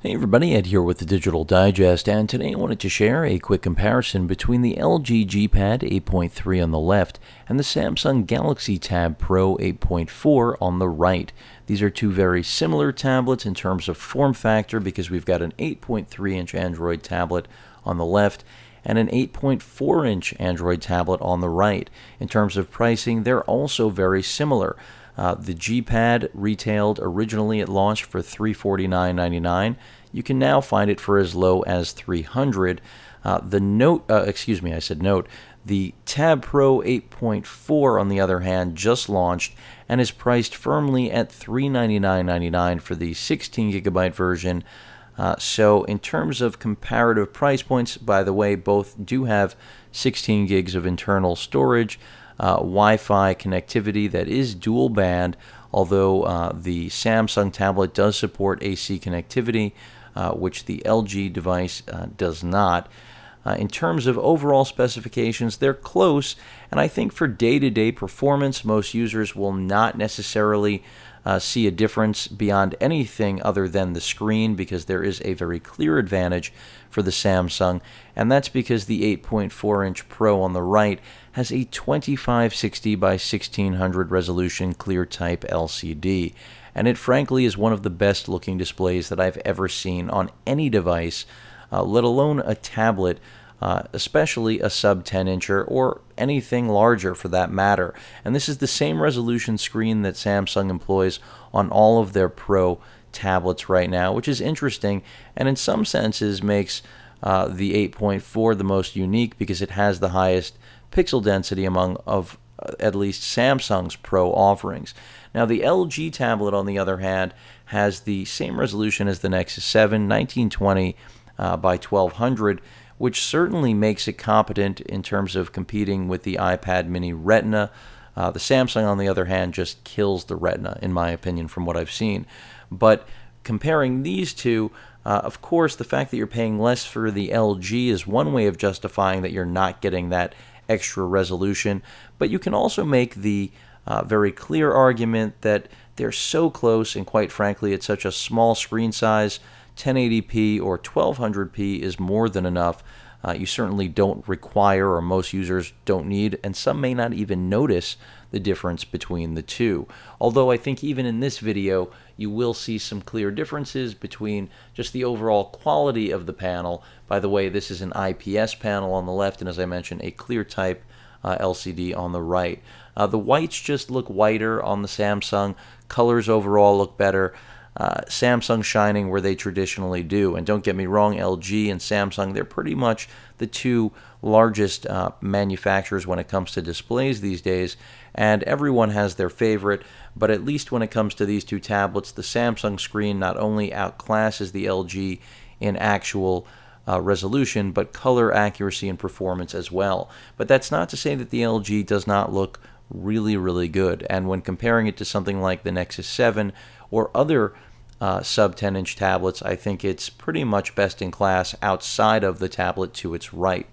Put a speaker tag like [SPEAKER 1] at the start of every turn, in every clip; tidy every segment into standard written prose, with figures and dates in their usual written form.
[SPEAKER 1] Hey everybody, Ed here with the Digital Digest, and today I wanted to share a quick comparison between the LG G Pad 8.3 on the left and the Samsung Galaxy Tab Pro 8.4 on the right. These are two very similar tablets in terms of form factor because we've got an 8.3-inch Android tablet on the left and an 8.4-inch Android tablet on the right. In terms of pricing, they're also very similar. The G Pad retailed originally at launch for $349.99. You can now find it for as low as $300. The Note, I said Note. The Tab Pro 8.4, on the other hand, just launched and is priced firmly at $399.99 for the 16 gigabyte version. So in terms of comparative price points, by the way, both do have 16 gigs of internal storage, Wi-Fi connectivity that is dual band, although the Samsung tablet does support AC connectivity, which the LG device does not. In terms of overall specifications, they're close, and I think for day-to-day performance, most users will not necessarily see a difference beyond anything other than the screen, because there is a very clear advantage for the Samsung, and that's because the 8.4-inch Pro on the right has a 2560 by 1600 resolution clear type LCD, and it frankly is one of the best looking displays that I've ever seen on any device, let alone a tablet, especially a sub 10-incher or anything larger for that matter. And this is the same resolution screen that Samsung employs on all of their Pro tablets right now, which is interesting and in some senses makes the 8.4 the most unique because it has the highest pixel density among at least Samsung's Pro offerings. Now the LG tablet, on the other hand, has the same resolution as the Nexus 7, 1920 by 1200, which certainly makes it competent in terms of competing with the iPad mini Retina. The Samsung, on the other hand, just kills the Retina, in my opinion, from what I've seen. But comparing these two, of course, the fact that you're paying less for the LG is one way of justifying that you're not getting that extra resolution. But you can also make the very clear argument that they're so close, and quite frankly, it's such a small screen size. 1080p or 1200p is more than enough. You certainly don't require, or most users don't need, and some may not even notice the difference between the two. Although I think even in this video, you will see some clear differences between just the overall quality of the panel. By the way, this is an IPS panel on the left, and as I mentioned, a clear type LCD on the right. The whites just look whiter on the Samsung. Colors overall look better. Samsung shining where they traditionally do. And don't get me wrong, LG and Samsung, they're pretty much the two largest manufacturers when it comes to displays these days, and everyone has their favorite, but at least when it comes to these two tablets, the Samsung screen not only outclasses the LG in actual resolution, but color accuracy and performance as well. But that's not to say that the LG does not look really, really good, and when comparing it to something like the Nexus 7 or other sub 10-inch tablets, I think it's pretty much best in class outside of the tablet to its right.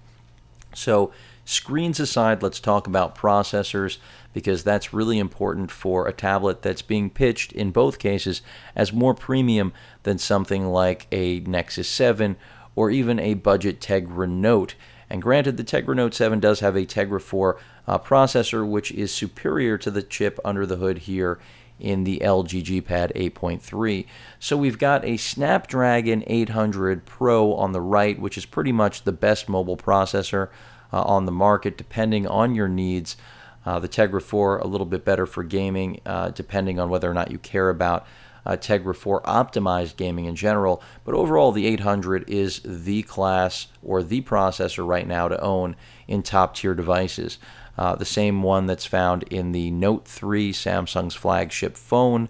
[SPEAKER 1] So screens aside, let's talk about processors, because that's really important for a tablet that's being pitched in both cases as more premium than something like a Nexus 7 or even a budget Tegra Note. And granted, the Tegra Note 7 does have a Tegra 4 processor, which is superior to the chip under the hood here in the LG G Pad 8.3. So we've got a Snapdragon 800 Pro on the right, which is pretty much the best mobile processor on the market, depending on your needs. The Tegra 4 a little bit better for gaming, depending on whether or not you care about Tegra 4 optimized gaming in general. But overall, the 800 is the class or the processor right now to own in top tier devices. The same one that's found in the Note 3, Samsung's flagship phone,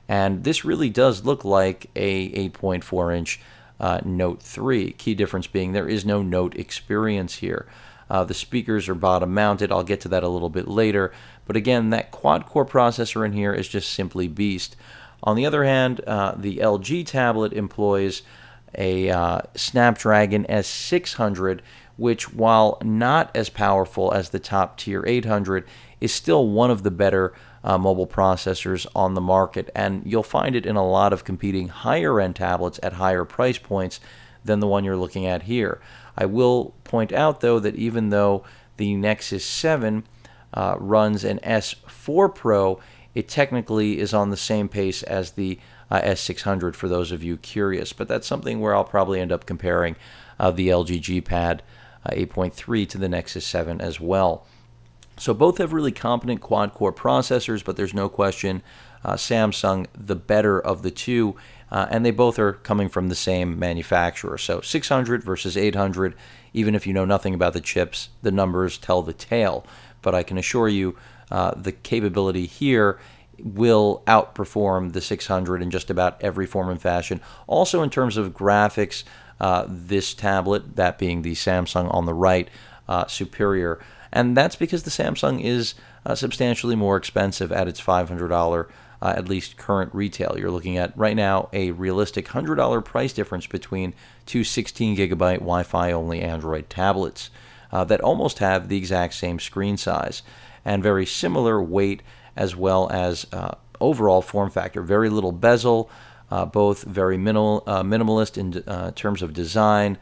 [SPEAKER 1] and this really does look like a 8.4-inch Note 3. Key difference being there is no Note experience here. The speakers are bottom mounted. I'll get to that a little bit later, but again, that quad-core processor in here is just simply beast. On the other hand, the LG tablet employs a Snapdragon S600, which, while not as powerful as the top tier 800, is still one of the better mobile processors on the market, and you'll find it in a lot of competing higher-end tablets at higher price points than the one you're looking at here. I will point out, though, that even though the Nexus 7 runs an S4 Pro, it technically is on the same pace as the S600 for those of you curious. But that's something where I'll probably end up comparing the LG G Pad 8.3 to the Nexus 7 as well. So both have really competent quad-core processors, but there's no question Samsung the better of the two, and they both are coming from the same manufacturer. So 600 versus 800, even if you know nothing about the chips, the numbers tell the tale. But I can assure you the capability here will outperform the 600 in just about every form and fashion. Also in terms of graphics, this tablet, that being the Samsung on the right, superior. And that's because the Samsung is substantially more expensive at its $500, at least current retail. You're looking at, right now, a realistic $100 price difference between two 16-gigabyte Wi-Fi only Android tablets that almost have the exact same screen size and very similar weight as well as overall form factor. Very little bezel, both very minimalist in terms of design.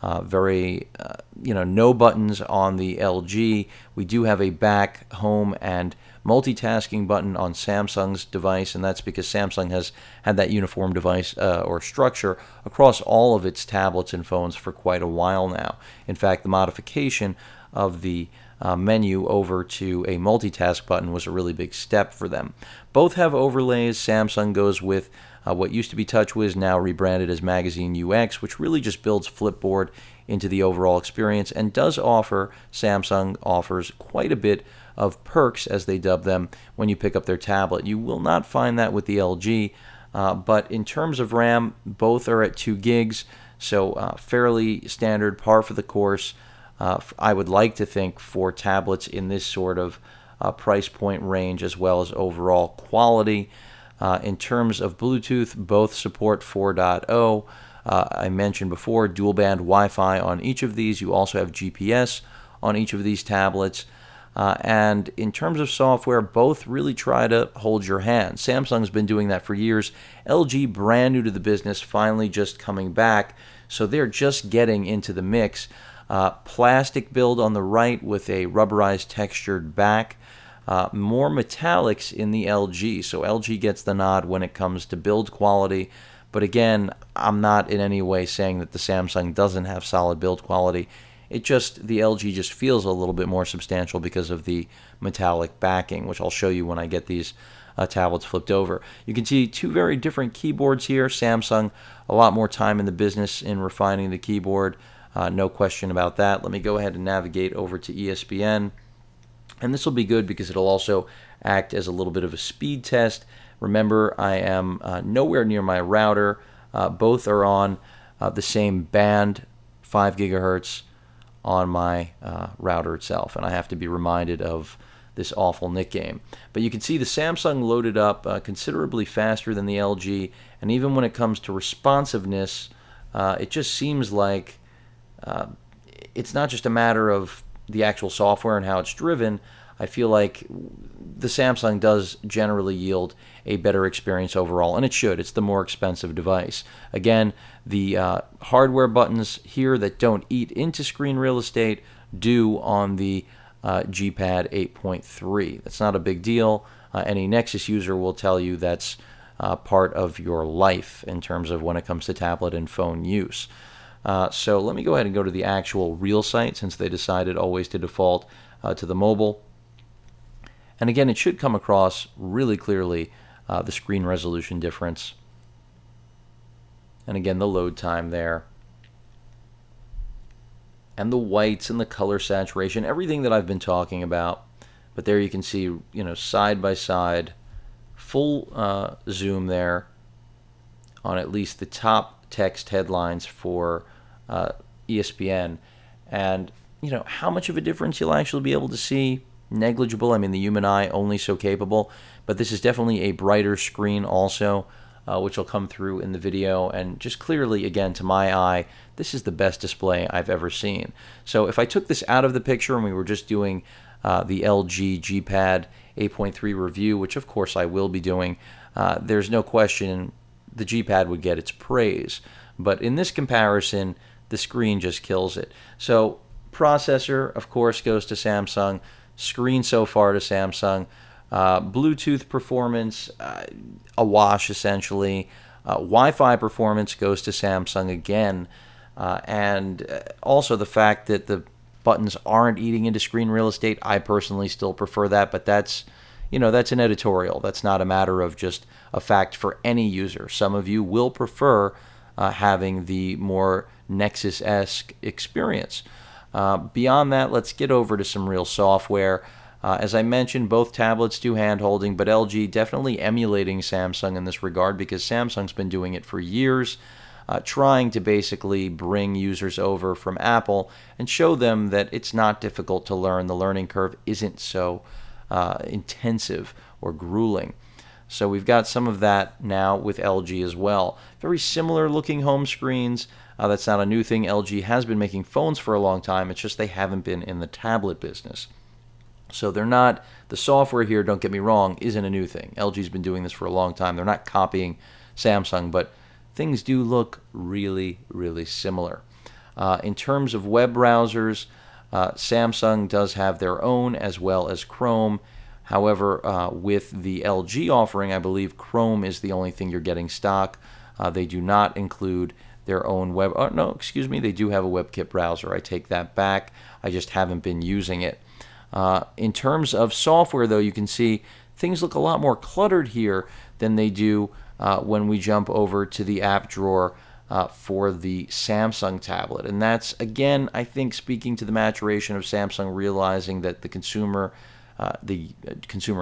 [SPEAKER 1] No buttons on the LG. We do have a back, home, and multitasking button on Samsung's device, and that's because Samsung has had that uniform device or structure across all of its tablets and phones for quite a while now. In fact, the modification of the menu over to a multitask button was a really big step for them. Both have overlays. Samsung goes with what used to be TouchWiz, now rebranded as Magazine UX, which really just builds Flipboard into the overall experience and does offer, Samsung offers quite a bit of perks, as they dub them, when you pick up their tablet. You will not find that with the LG, but in terms of RAM, both are at 2 gigs, so fairly standard, par for the course. I would like to think for tablets in this sort of price point range, as well as overall quality. In terms of Bluetooth, both support 4.0. I mentioned before, dual band Wi-Fi on each of these. You also have GPS on each of these tablets. And in terms of software, both really try to hold your hand. Samsung's been doing that for years. LG, brand new to the business, finally just coming back. So they're just getting into the mix. Plastic build on the right with a rubberized textured back. More metallics in the LG, so LG gets the nod when it comes to build quality. But again, I'm not in any way saying that the Samsung doesn't have solid build quality. The LG just feels a little bit more substantial because of the metallic backing, which I'll show you when I get these tablets flipped over. You can see two very different keyboards here. Samsung, a lot more time in the business in refining the keyboard, no question about that. Let me go ahead and navigate over to ESPN. And this will be good because it'll also act as a little bit of a speed test. Remember, I am nowhere near my router. Both are on the same band, 5 gigahertz, on my router itself. And I have to be reminded of this awful Nick game. But you can see the Samsung loaded up considerably faster than the LG. And even when it comes to responsiveness, it just seems like it's not just a matter of the actual software and how it's driven. I feel like the Samsung does generally yield a better experience overall, and it should. It's the more expensive device. Again, the hardware buttons here that don't eat into screen real estate do on the G Pad 8.3. That's not a big deal. Any Nexus user will tell you that's part of your life in terms of when it comes to tablet and phone use. So let me go ahead and go to the actual real site, since they decided always to default to the mobile. And again, it should come across really clearly, the screen resolution difference. And again, the load time there. And the whites and the color saturation, everything that I've been talking about. But there you can see, side by side, full zoom there on at least the top text headlines for ESPN. And, how much of a difference you'll actually be able to see? Negligible. I mean, the human eye only so capable, but this is definitely a brighter screen also, which will come through in the video. And just clearly, again, to my eye, this is the best display I've ever seen. So if I took this out of the picture and we were just doing the LG G Pad 8.3 review, which of course I will be doing, there's no question the G Pad would get its praise. But in this comparison, the screen just kills it. So processor, of course, goes to Samsung. Screen so far to Samsung. Bluetooth performance, a wash essentially. Wi-Fi performance goes to Samsung again. And also the fact that the buttons aren't eating into screen real estate. I personally still prefer that, but that's an editorial. That's not a matter of just a fact for any user. Some of you will prefer having the more Nexus-esque experience. Beyond that, let's get over to some real software. As I mentioned, both tablets do hand-holding, but LG definitely emulating Samsung in this regard because Samsung's been doing it for years, trying to basically bring users over from Apple and show them that it's not difficult to learn. The learning curve isn't so intensive or grueling. So we've got some of that now with LG as well. Very similar looking home screens. That's not a new thing. LG has been making phones for a long time. It's just they haven't been in the tablet business. So they're not, the software here, don't get me wrong, isn't a new thing. LG's been doing this for a long time. They're not copying Samsung, but things do look really, really similar. In terms of web browsers, Samsung does have their own as well as Chrome. However, with the LG offering, I believe Chrome is the only thing you're getting stock. They do not include their own web. Oh, no, excuse me. They do have a WebKit browser. I take that back. I just haven't been using it. In terms of software, though, you can see things look a lot more cluttered here than they do when we jump over to the app drawer for the Samsung tablet. And that's, again, I think speaking to the maturation of Samsung, realizing that the consumer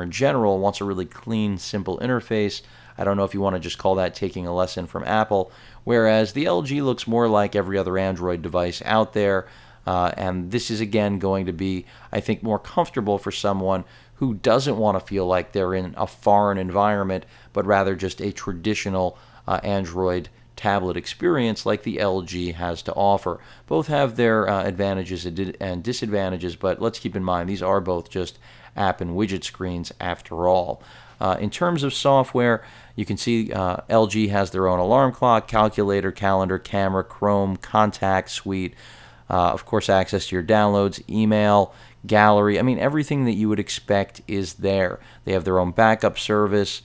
[SPEAKER 1] in general wants a really clean, simple interface. I don't know if you want to just call that taking a lesson from Apple, whereas the LG looks more like every other Android device out there. And this is, again, going to be, I think, more comfortable for someone who doesn't want to feel like they're in a foreign environment, but rather just a traditional Android tablet experience like the LG has to offer. Both have their advantages and disadvantages, but let's keep in mind these are both just app and widget screens after all. In terms of software, you can see LG has their own alarm clock, calculator, calendar, camera, Chrome, contact suite, of course access to your downloads, email, gallery. I mean, everything that you would expect is there. They have their own backup service,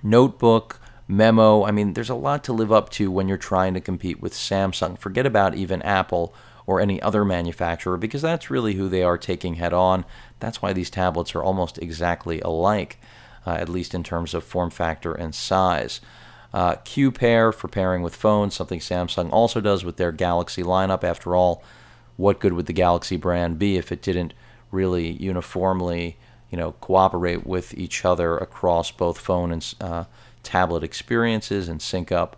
[SPEAKER 1] notebook, memo. I mean, there's a lot to live up to when you're trying to compete with Samsung. Forget about even Apple or any other manufacturer because that's really who they are taking head on. That's why these tablets are almost exactly alike, at least in terms of form factor and size. Q-Pair for pairing with phones, something Samsung also does with their Galaxy lineup. After all, what good would the Galaxy brand be if it didn't really uniformly, cooperate with each other across both phone and tablet experiences and sync up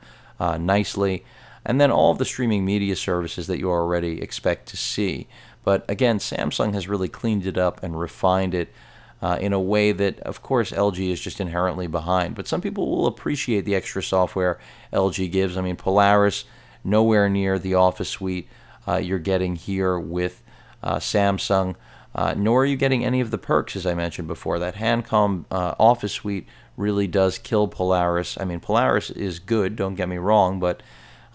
[SPEAKER 1] nicely? And then all of the streaming media services that you already expect to see. But again, Samsung has really cleaned it up and refined it in a way that, of course, LG is just inherently behind. But some people will appreciate the extra software LG gives. I mean, Polaris, nowhere near the Office suite you're getting here with Samsung, nor are you getting any of the perks, as I mentioned before. That Handcom Office suite really does kill Polaris. I mean, Polaris is good, don't get me wrong, but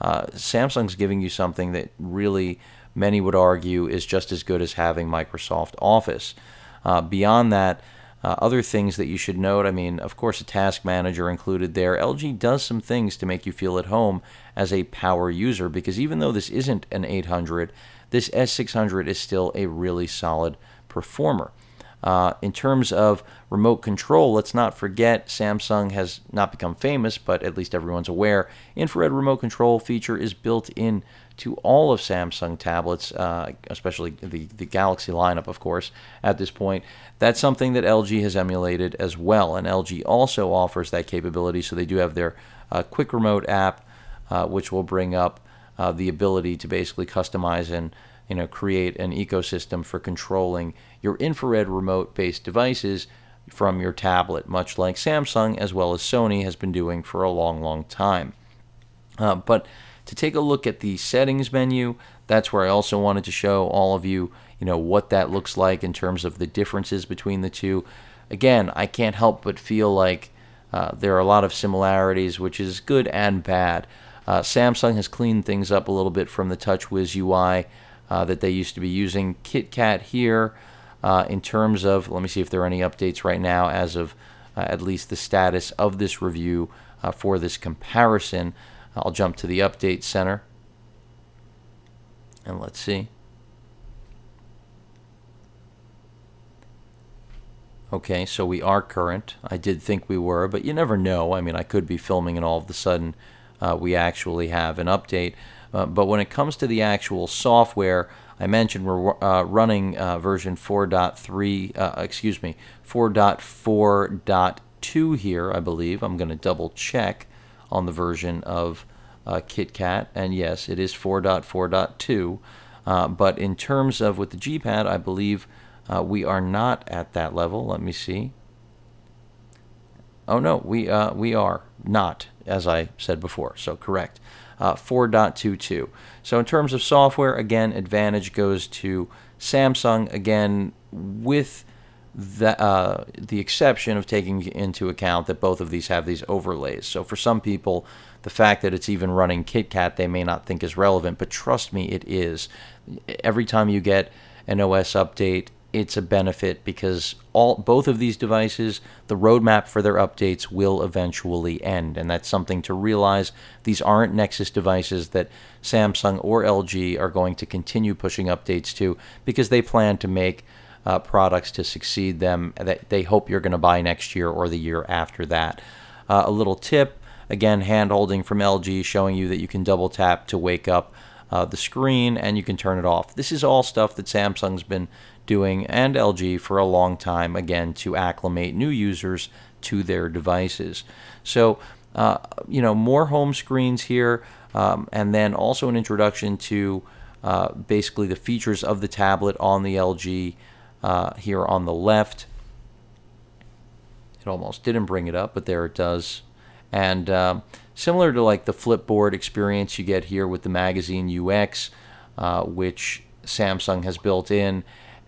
[SPEAKER 1] Samsung's giving you something that really many would argue is just as good as having Microsoft Office. Beyond that, other things that you should note, I mean, of course, a task manager included there. LG does some things to make you feel at home as a power user because even though this isn't an 800, this S600 is still a really solid performer. In terms of remote control, let's not forget Samsung has not become famous, but at least everyone's aware. Infrared remote control feature is built in to all of Samsung tablets, especially the Galaxy lineup, of course, at this point. That's something that LG has emulated as well, and LG also offers that capability, so they do have their Quick Remote app, which will bring up the ability to basically customize and create an ecosystem for controlling your infrared remote-based devices from your tablet, much like Samsung as well as Sony has been doing for a long, long time. But to take a look at the settings menu, that's where I also wanted to show all of you, what that looks like in terms of the differences between the two. Again, I can't help but feel like there are a lot of similarities, which is good and bad. Samsung has cleaned things up a little bit from the TouchWiz UI that they used to be using. KitKat here, in terms of, let me see if there are any updates right now as of at least the status of this review for this comparison. I'll jump to the update center and let's see. Okay, so we are current. I did think we were, but you never know. I mean, I could be filming and all of a sudden we actually have an update. But when it comes to the actual software, I mentioned we're running version 4.4.2 here, I believe. I'm going to double check on the version of KitKat, and yes, it is 4.4.2. But in terms of with the G-Pad, I believe we are not at that level. Let me see. Oh no, we are not, as I said before. So correct, 4.22. So in terms of software, again, advantage goes to Samsung. Again, with the exception of taking into account that both of these have these overlays. So for some people, the fact that it's even running KitKat, they may not think is relevant, but trust me, it is. Every time you get an OS update, it's a benefit because both of these devices, the roadmap for their updates will eventually end, and that's something to realize. These aren't Nexus devices that Samsung or LG are going to continue pushing updates to because they plan to make products to succeed them that they hope you're going to buy next year or the year after that. A little tip, again, hand holding from LG showing you that you can double tap to wake up the screen and you can turn it off. This is all stuff that Samsung's been doing and LG for a long time, again, to acclimate new users to their devices. So, more home screens here, and then also an introduction to basically the features of the tablet on the LG here on the left. It almost didn't bring it up, but there it does. And similar to like the Flipboard experience you get here with the magazine UX, which Samsung has built in.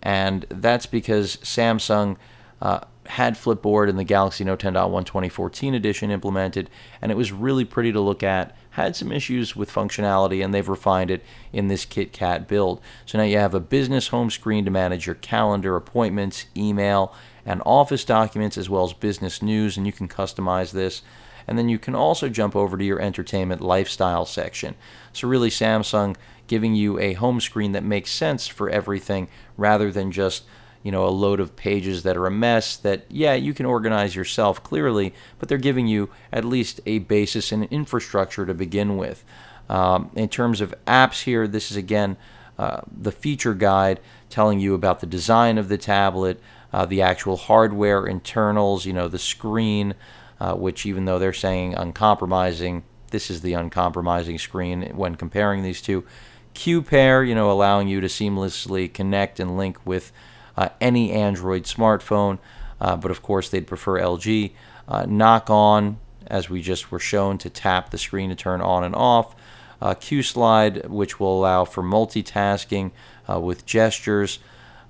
[SPEAKER 1] And that's because Samsung had Flipboard in the Galaxy Note 10.1 2014 edition implemented, and it was really pretty to look at, had some issues with functionality, and they've refined it in this KitKat build. So now you have a business home screen to manage your calendar, appointments, email, and office documents, as well as business news, and you can customize this. And then you can also jump over to your entertainment lifestyle section. So really Samsung giving you a home screen that makes sense for everything rather than just, a load of pages that are a mess that, yeah, you can organize yourself clearly, but they're giving you at least a basis and infrastructure to begin with. In terms of apps here, this is again the feature guide telling you about the design of the tablet, the actual hardware internals, the screen, which even though they're saying uncompromising, this is the uncompromising screen when comparing these two. QPair, allowing you to seamlessly connect and link with any Android smartphone, but of course they'd prefer LG. Knock on, as we just were shown, to tap the screen to turn on and off. Q-Slide, which will allow for multitasking with gestures.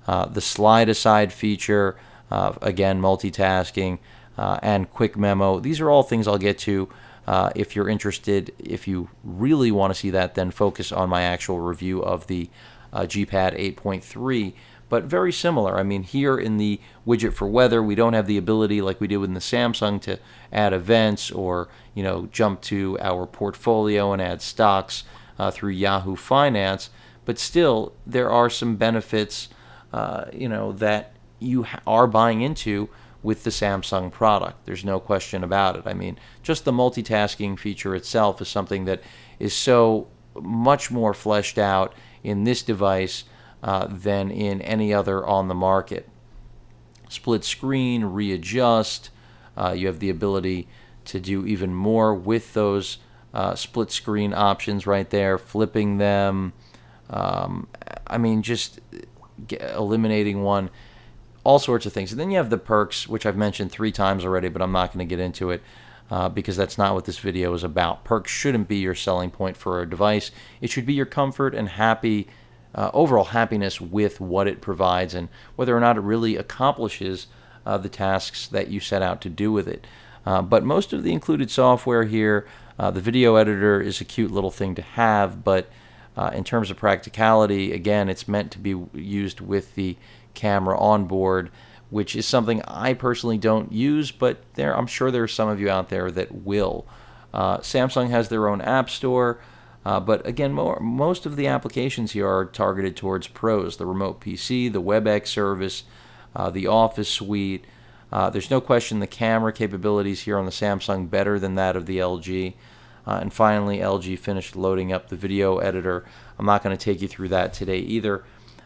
[SPEAKER 1] The slide aside feature, again, multitasking, and quick memo. These are all things I'll get to if you're interested. If you really want to see that, then focus on my actual review of the G-Pad 8.3. But very similar. I mean, here in the widget for weather, we don't have the ability like we did with the Samsung to add events or, jump to our portfolio and add stocks through Yahoo Finance. But still, there are some benefits, that you are buying into with the Samsung product. There's no question about it. I mean, just the multitasking feature itself is something that is so much more fleshed out in this device than in any other on the market. Split screen, readjust. You have the ability to do even more with those split screen options right there, flipping them. Just eliminating one. All sorts of things. And then you have the perks, which I've mentioned 3 times already, but I'm not going to get into it. because that's not what this video is about. Perks shouldn't be your selling point for a device. It should be your comfort and overall happiness with what it provides and whether or not it really accomplishes the tasks that you set out to do with it. But most of the included software here, the video editor is a cute little thing to have, but in terms of practicality, again, it's meant to be used with the camera on board, which is something I personally don't use, but I'm sure there are some of you out there that will. Samsung has their own app store, but again, most of the applications here are targeted towards pros. The remote PC, the WebEx service, the Office suite. There's no question the camera capabilities here on the Samsung better than that of the LG. And finally, LG finished loading up the video editor. I'm not going to take you through that today either.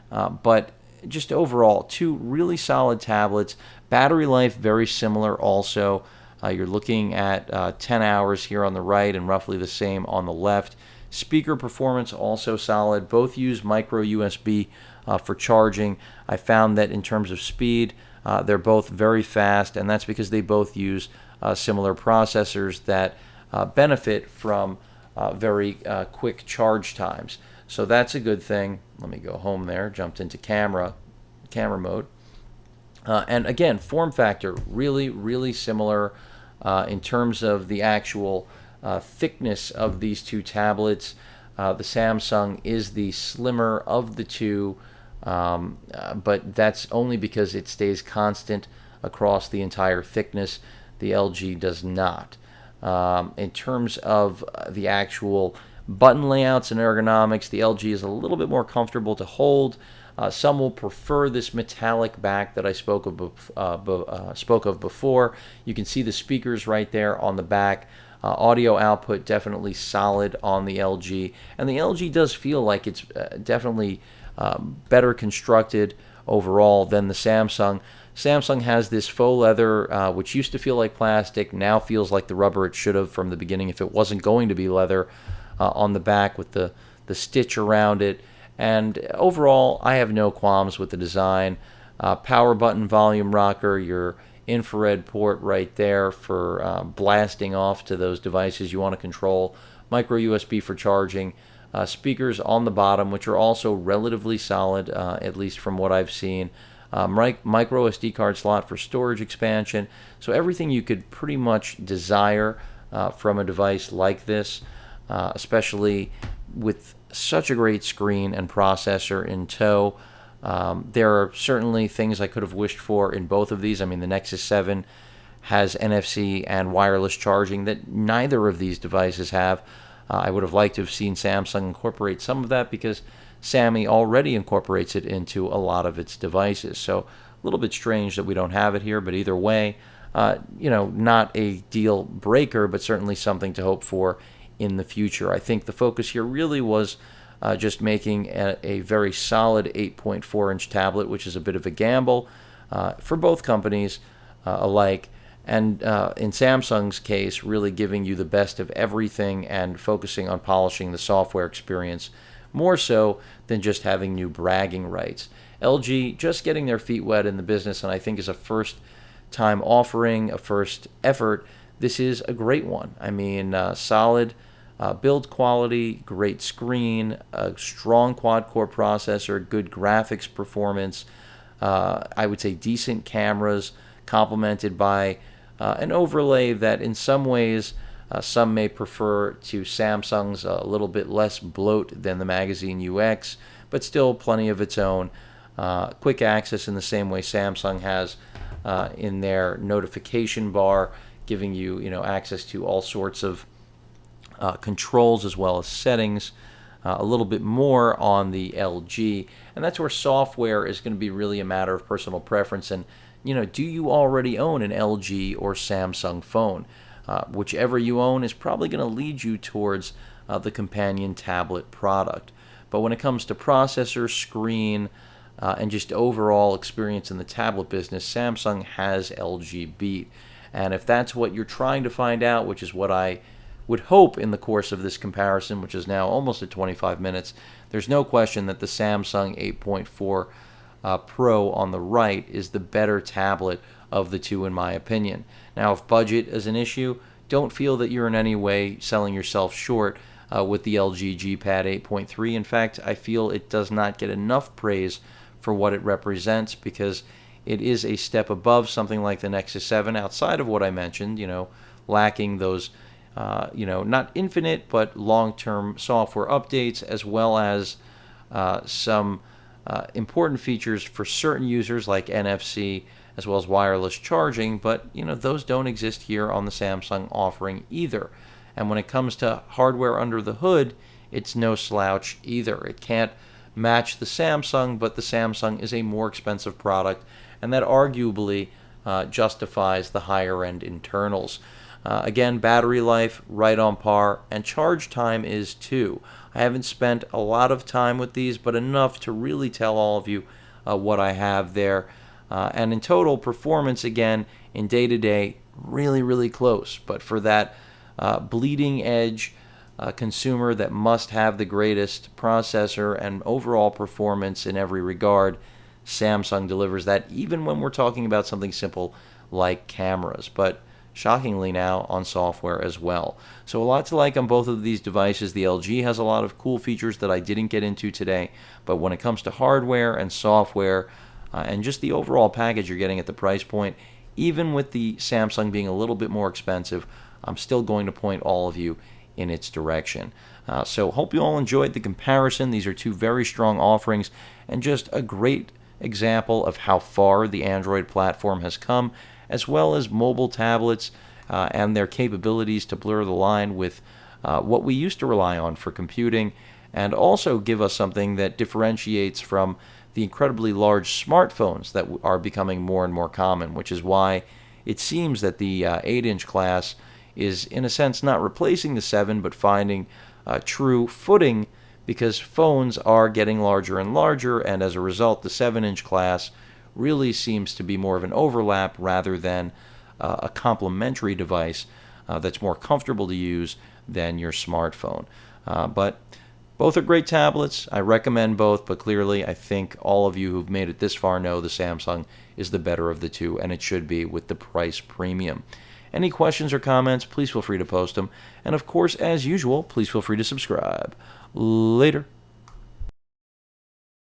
[SPEAKER 1] But just overall, two really solid tablets. Battery life very similar also. You're looking at 10 hours here on the right and roughly the same on the left. Speaker performance also solid. Both use micro USB for charging. I found that in terms of speed, they're both very fast, and that's because they both use similar processors that benefit from very quick charge times. So that's a good thing. Let me go home there, jumped into camera mode. And again, form factor, really, really similar in terms of the actual thickness of these two tablets. The Samsung is the slimmer of the two, but that's only because it stays constant across the entire thickness. The LG does not. In terms of the actual button layouts and ergonomics, the LG is a little bit more comfortable to hold. Some will prefer this metallic back that I spoke of before. You can see the speakers right there on the back. Audio output definitely solid on the LG, and the LG does feel like it's definitely better constructed overall than the Samsung. Samsung has this faux leather, which used to feel like plastic, now feels like the rubber it should have from the beginning if it wasn't going to be leather, on the back with the stitch around it. And overall, I have no qualms with the design. Power button volume rocker, your infrared port right there for blasting off to those devices you want to control, micro USB for charging, speakers on the bottom, which are also relatively solid, at least from what I've seen. Micro SD card slot for storage expansion. So everything you could pretty much desire from a device like this, especially with such a great screen and processor in tow. There are certainly things I could have wished for in both of these. I mean, the Nexus 7 has NFC and wireless charging that neither of these devices have. I would have liked to have seen Samsung incorporate some of that because Sammy already incorporates it into a lot of its devices. So a little bit strange that we don't have it here, but either way, not a deal breaker, but certainly something to hope for in the future. I think the focus here really was just making a very solid 8.4-inch tablet, which is a bit of a gamble for both companies alike. And in Samsung's case, really giving you the best of everything and focusing on polishing the software experience more so than just having new bragging rights. LG just getting their feet wet in the business, and I think is a first-time offering, a first effort. This is a great one. I mean, solid build quality, great screen, a strong quad-core processor, good graphics performance, I would say decent cameras, complemented by an overlay that in some ways some may prefer to Samsung's a little bit less bloat than the Magazine UX, but still plenty of its own. Quick access in the same way Samsung has in their notification bar, giving you access to all sorts of controls as well as settings. A little bit more on the LG, and that's where software is going to be really a matter of personal preference. And do you already own an LG or Samsung phone? Whichever you own is probably going to lead you towards the companion tablet product. But when it comes to processor, screen, and just overall experience in the tablet business, Samsung has LG beat. And if that's what you're trying to find out, which is what I would hope in the course of this comparison, which is now almost at 25 minutes, there's no question that the Samsung 8.4 Pro on the right is the better tablet of the two, in my opinion. Now, if budget is an issue, don't feel that you're in any way selling yourself short with the LG G Pad 8.3. In fact, I feel it does not get enough praise for what it represents, because it is a step above something like the Nexus 7 outside of what I mentioned, lacking those, not infinite, but long-term software updates, as well as some important features for certain users like NFC, as well as wireless charging, but those don't exist here on the Samsung offering either. And when it comes to hardware under the hood, it's no slouch either. It can't match the Samsung, but the Samsung is a more expensive product, and that arguably justifies the higher end internals. Again, battery life right on par, and charge time is too. I haven't spent a lot of time with these, but enough to really tell all of you what I have there. And in total, performance, again, in day-to-day, really, really close. But for that bleeding edge consumer that must have the greatest processor and overall performance in every regard, Samsung delivers that, even when we're talking about something simple like cameras. But shockingly now on software as well. So a lot to like on both of these devices. The LG has a lot of cool features that I didn't get into today, but when it comes to hardware and software and just the overall package you're getting at the price point, even with the Samsung being a little bit more expensive, I'm still going to point all of you in its direction. So hope you all enjoyed the comparison. These are two very strong offerings and just a great example of how far the Android platform has come, as well as mobile tablets and their capabilities to blur the line with what we used to rely on for computing, and also give us something that differentiates from the incredibly large smartphones that are becoming more and more common, which is why it seems that the 8-inch class is, in a sense, not replacing the 7, but finding true footing, because phones are getting larger and larger, and as a result, the 7-inch class really seems to be more of an overlap rather than a complementary device that's more comfortable to use than your smartphone. But both are great tablets. I recommend both, but clearly I think all of you who've made it this far know the Samsung is the better of the two, and it should be with the price premium. Any questions or comments, please feel free to post them. And of course, as usual, please feel free to subscribe. Later.